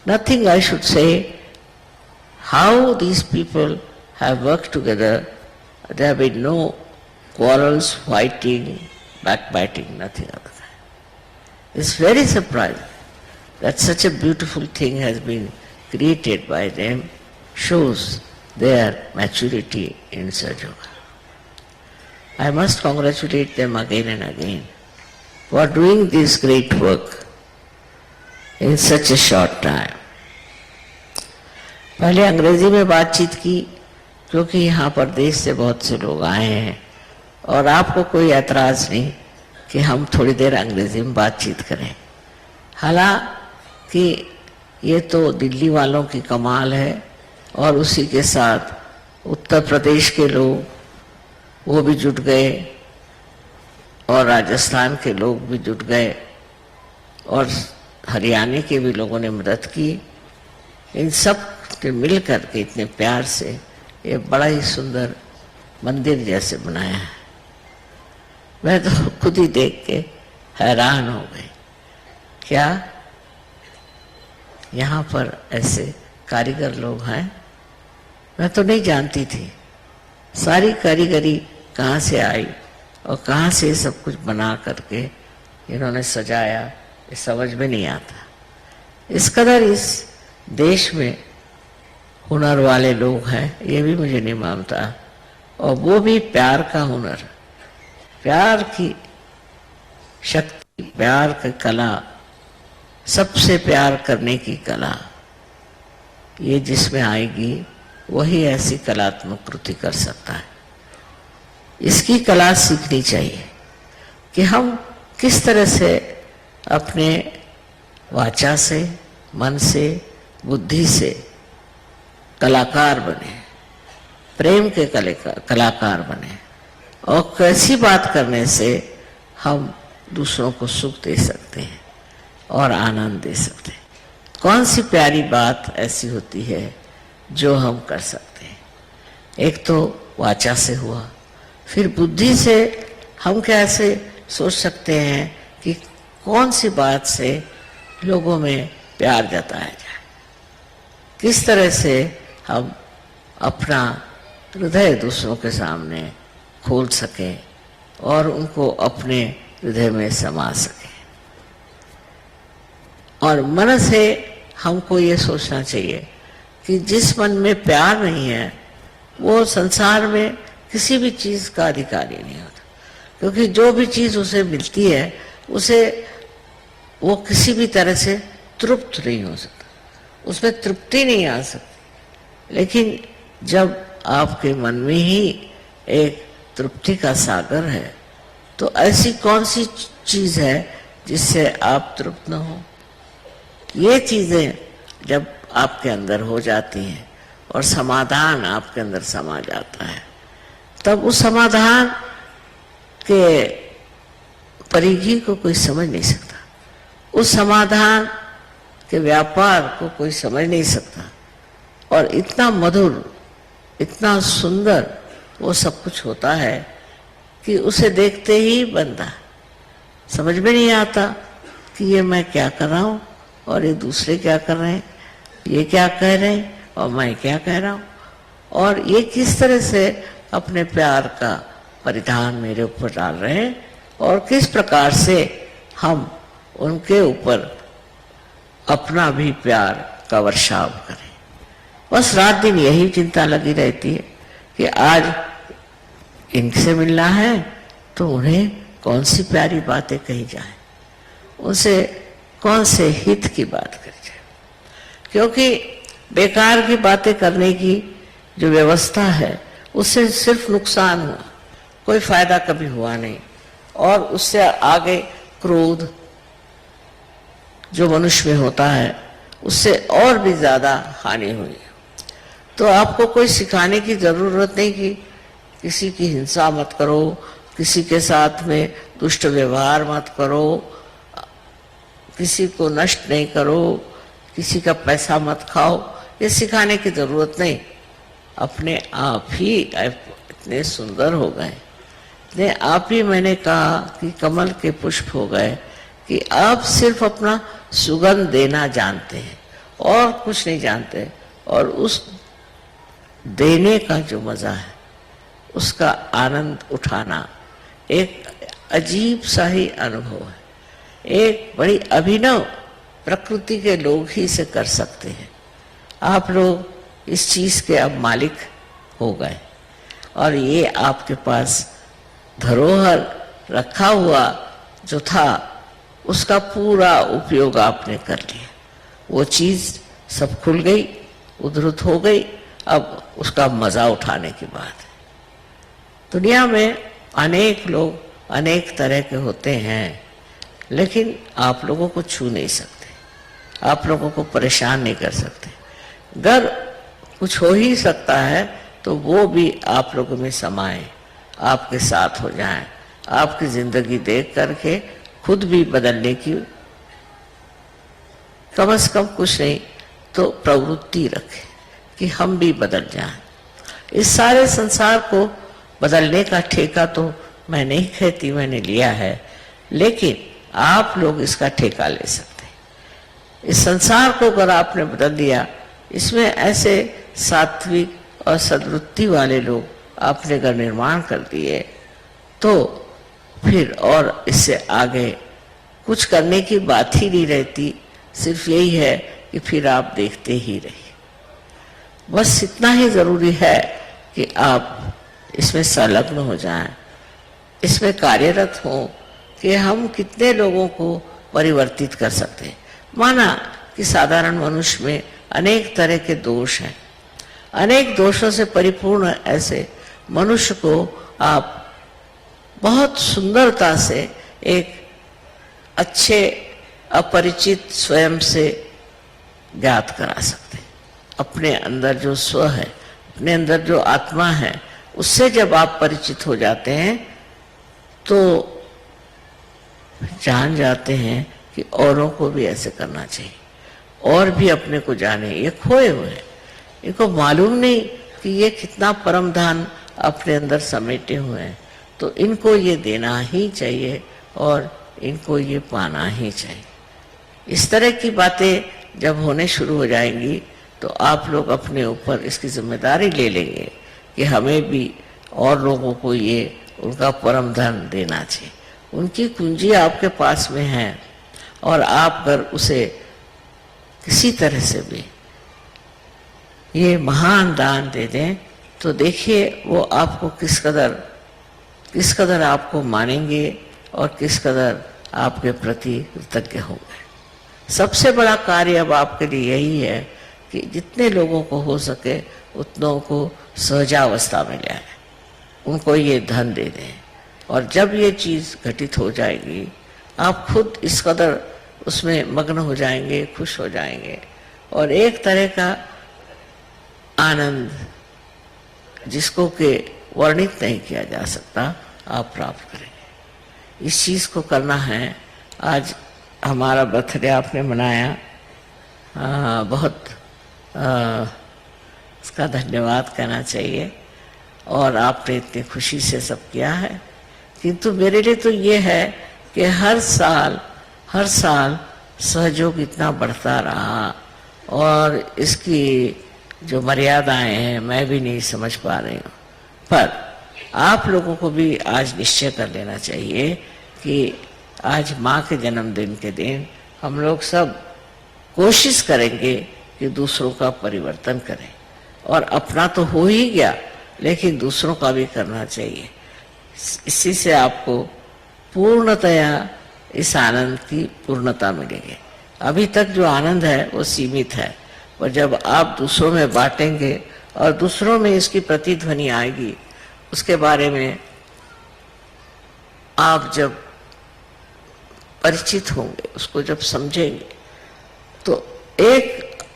Nothing I should say. How these people have worked together, there have been no quarrels, fighting, backbiting, nothing of that. It's very surprising that such a beautiful thing has been created by them, shows their maturity in Sahaja Yoga. I must congratulate them again and again for doing this great work in such a short time. पहले अंग्रेजी में बातचीत की क्योंकि यहाँ पर देश से बहुत से लोग आए हैं और आपको कोई ऐतराज नहीं कि हम थोड़ी देर अंग्रेजी में बातचीत करें। हालांकि ये तो दिल्ली वालों की कमाल है और उसी के साथ उत्तर प्रदेश के लोग वो भी जुट गए और राजस्थान के लोग भी जुट गए और हरियाणा के भी लोगों ने मदद की। इन सब ने मिल करके इतने प्यार से ये बड़ा ही सुंदर मंदिर जैसे बनाया है। मैं तो खुद ही देख के हैरान हो गई, क्या यहाँ पर ऐसे कारीगर लोग हैं? मैं तो नहीं जानती थी। सारी कारीगरी कहाँ से आई और कहाँ से सब कुछ बना करके इन्होंने सजाया, ये समझ में नहीं आता। इस कदर इस देश में हुनर वाले लोग हैं, ये भी मुझे नहीं मानता। और वो भी प्यार का हुनर, प्यार की शक्ति, प्यार की कला, सबसे प्यार करने की कला, ये जिसमें आएगी वही ऐसी कलात्मक कृति कर सकता है। इसकी कला सीखनी चाहिए कि हम किस तरह से अपने वाचा से, मन से, बुद्धि से कलाकार बने, प्रेम के कलाकार बने और कैसी बात करने से हम दूसरों को सुख दे सकते हैं और आनंद दे सकते हैं। कौन सी प्यारी बात ऐसी होती है जो हम कर सकते हैं। एक तो वाचा से हुआ, फिर बुद्धि से हम कैसे सोच सकते हैं कि कौन सी बात से लोगों में प्यार जताया जाए, किस तरह से हम अपना हृदय दूसरों के सामने खोल सकें और उनको अपने हृदय में समा सकें। और मन से हमको ये सोचना चाहिए कि जिस मन में प्यार नहीं है वो संसार में किसी भी चीज़ का अधिकारी नहीं होता, क्योंकि जो भी चीज़ उसे मिलती है उसे वो किसी भी तरह से तृप्त नहीं हो सकता, उसमें तृप्ति नहीं आ सकती। लेकिन जब आपके मन में ही एक तृप्ति का सागर है तो ऐसी कौन सी चीज़ है जिससे आप तृप्त न हो। ये चीज़ें जब आपके अंदर हो जाती हैं और समाधान आपके अंदर समा जाता है, तब उस समाधान के परिधि को कोई समझ नहीं सकता, उस समाधान के व्यापार को कोई समझ नहीं सकता। और इतना मधुर, इतना सुंदर वो सब कुछ होता है कि उसे देखते ही बंदा समझ में नहीं आता कि ये मैं क्या कर रहा हूँ और ये दूसरे क्या कर रहे हैं, ये क्या कह रहे हैं और मैं क्या कह रहा हूँ, और ये किस तरह से अपने प्यार का परिधान मेरे ऊपर डाल रहे हैं और किस प्रकार से हम उनके ऊपर अपना भी प्यार का वर्षाव करें। बस रात दिन यही चिंता लगी रहती है कि आज इनसे मिलना है तो उन्हें कौन सी प्यारी बातें कही जाए, उनसे कौन से हित की बात करी जाए, क्योंकि बेकार की बातें करने की जो व्यवस्था है उससे सिर्फ नुकसान हुआ, कोई फायदा कभी हुआ नहीं। और उससे आगे क्रोध जो मनुष्य में होता है उससे और भी ज्यादा हानि हुई। तो आपको कोई सिखाने की जरूरत नहीं कि किसी की हिंसा मत करो, किसी के साथ में दुष्ट व्यवहार मत करो, किसी को नष्ट नहीं करो, किसी का पैसा मत खाओ, ये सिखाने की जरूरत नहीं। अपने आप ही इतने सुंदर हो गए, इतने आप ही मैंने कहा कि कमल के पुष्प हो गए कि आप सिर्फ अपना सुगंध देना जानते हैं और कुछ नहीं जानते, और उस देने का जो मजा है, उसका आनंद उठाना एक अजीब सा ही अनुभव है। एक बड़ी अभिनव प्रकृति के लोग ही इसे कर सकते हैं। आप लोग इस चीज के अब मालिक हो गए, और ये आपके पास धरोहर रखा हुआ जो था, उसका पूरा उपयोग आपने कर लिया। वो चीज सब खुल गई, उद्धृत हो गई, अब उसका मजा उठाने की बात है। दुनिया में अनेक लोग अनेक तरह के होते हैं, लेकिन आप लोगों को छू नहीं सकते, आप लोगों को परेशान नहीं कर सकते। अगर कुछ हो ही सकता है तो वो भी आप लोगों में समाए, आपके साथ हो जाएं, आपकी जिंदगी देख करके खुद भी बदलने की कम से कम कुछ नहीं तो प्रवृत्ति रखें कि हम भी बदल जाएं। इस सारे संसार को बदलने का ठेका तो मैं नहीं कहती मैंने लिया है, लेकिन आप लोग इसका ठेका ले सकते हैं। इस संसार को अगर आपने बदल दिया, इसमें ऐसे सात्विक और सद्वृत्ति वाले लोग आपने अगर निर्माण कर दिए, तो फिर और इससे आगे कुछ करने की बात ही नहीं रहती। सिर्फ यही है कि फिर आप देखते ही रहिए। बस इतना ही जरूरी है कि आप इसमें संलग्न हो जाएं, इसमें कार्यरत हो कि हम कितने लोगों को परिवर्तित कर सकते हैं। माना कि साधारण मनुष्य में अनेक तरह के दोष हैं, अनेक दोषों से परिपूर्ण ऐसे मनुष्य को आप बहुत सुंदरता से एक अच्छे अपरिचित स्वयं से ज्ञात करा सकते हैं। अपने अंदर जो स्व है, अपने अंदर जो आत्मा है, उससे जब आप परिचित हो जाते हैं तो जान जाते हैं कि औरों को भी ऐसे करना चाहिए, और भी अपने को जाने। ये खोए हुए हैं, इनको मालूम नहीं कि ये कितना परम धन अपने अंदर समेटे हुए हैं, तो इनको ये देना ही चाहिए और इनको ये पाना ही चाहिए। इस तरह की बातें जब होने शुरू हो जाएंगी तो आप लोग अपने ऊपर इसकी जिम्मेदारी ले लेंगे कि हमें भी और लोगों को ये उनका परम धन देना चाहिए। उनकी कुंजी आपके पास में है, और आप अगर उसे किसी तरह से भी ये महान दान दे दें तो देखिए वो आपको किस कदर आपको मानेंगे और किस कदर आपके प्रति कृतज्ञ होंगे। सबसे बड़ा कार्य अब आपके लिए यही है कि जितने लोगों को हो सके उतनों को सहजावस्था में ले आए, उनको ये धन दे दें। और जब ये चीज घटित हो जाएगी, आप खुद इस कदर उसमें मग्न हो जाएंगे, खुश हो जाएंगे, और एक तरह का आनंद जिसको के वर्णित नहीं किया जा सकता आप प्राप्त करेंगे। इस चीज को करना है। आज हमारा बर्थडे आपने मनाया, बहुत इसका धन्यवाद कहना चाहिए, और आपने इतनी खुशी से सब किया है। किंतु मेरे लिए तो ये है कि हर साल सहयोग इतना बढ़ता रहा, और इसकी जो मर्यादाएं हैं मैं भी नहीं समझ पा रही हूँ। पर आप लोगों को भी आज निश्चय कर लेना चाहिए कि आज माँ के जन्मदिन के दिन हम लोग सब कोशिश करेंगे कि दूसरों का परिवर्तन करें, और अपना तो हो ही गया लेकिन दूसरों का भी करना चाहिए। इसी से आपको पूर्णतया इस आनंद की पूर्णता मिलेगी। अभी तक जो आनंद है वो सीमित है, और जब आप दूसरों में बांटेंगे और दूसरों में इसकी प्रतिध्वनि आएगी, उसके बारे में आप जब परिचित होंगे, उसको जब समझेंगे, तो एक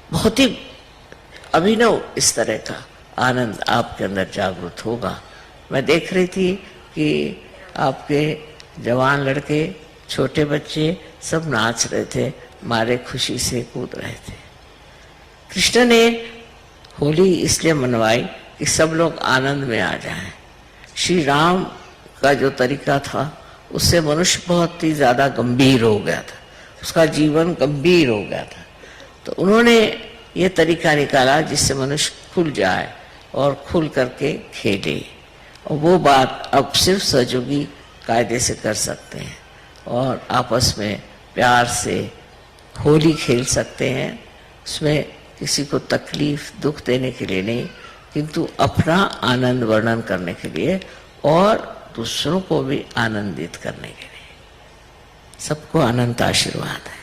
बहुत ही अभिनव इस तरह का आनंद आपके अंदर जागृत होगा। मैं देख रही थी कि आपके जवान लड़के, छोटे बच्चे सब नाच रहे थे, मारे खुशी से कूद रहे थे। कृष्ण ने होली इसलिए मनवाई कि सब लोग आनंद में आ जाएं। श्री राम का जो तरीका था उससे मनुष्य बहुत ही ज्यादा गंभीर हो गया था, उसका जीवन गंभीर हो गया था। तो उन्होंने ये तरीका निकाला जिससे मनुष्य खुल जाए और खुल करके खेले, और वो बात अब सिर्फ सहयोगी कायदे से कर सकते हैं और आपस में प्यार से होली खेल सकते हैं। उसमें किसी को तकलीफ दुख देने के लिए नहीं, किंतु अपना आनंद वर्णन करने के लिए और दूसरों को भी आनंदित करने के लिए। सबको अनंत आशीर्वाद है।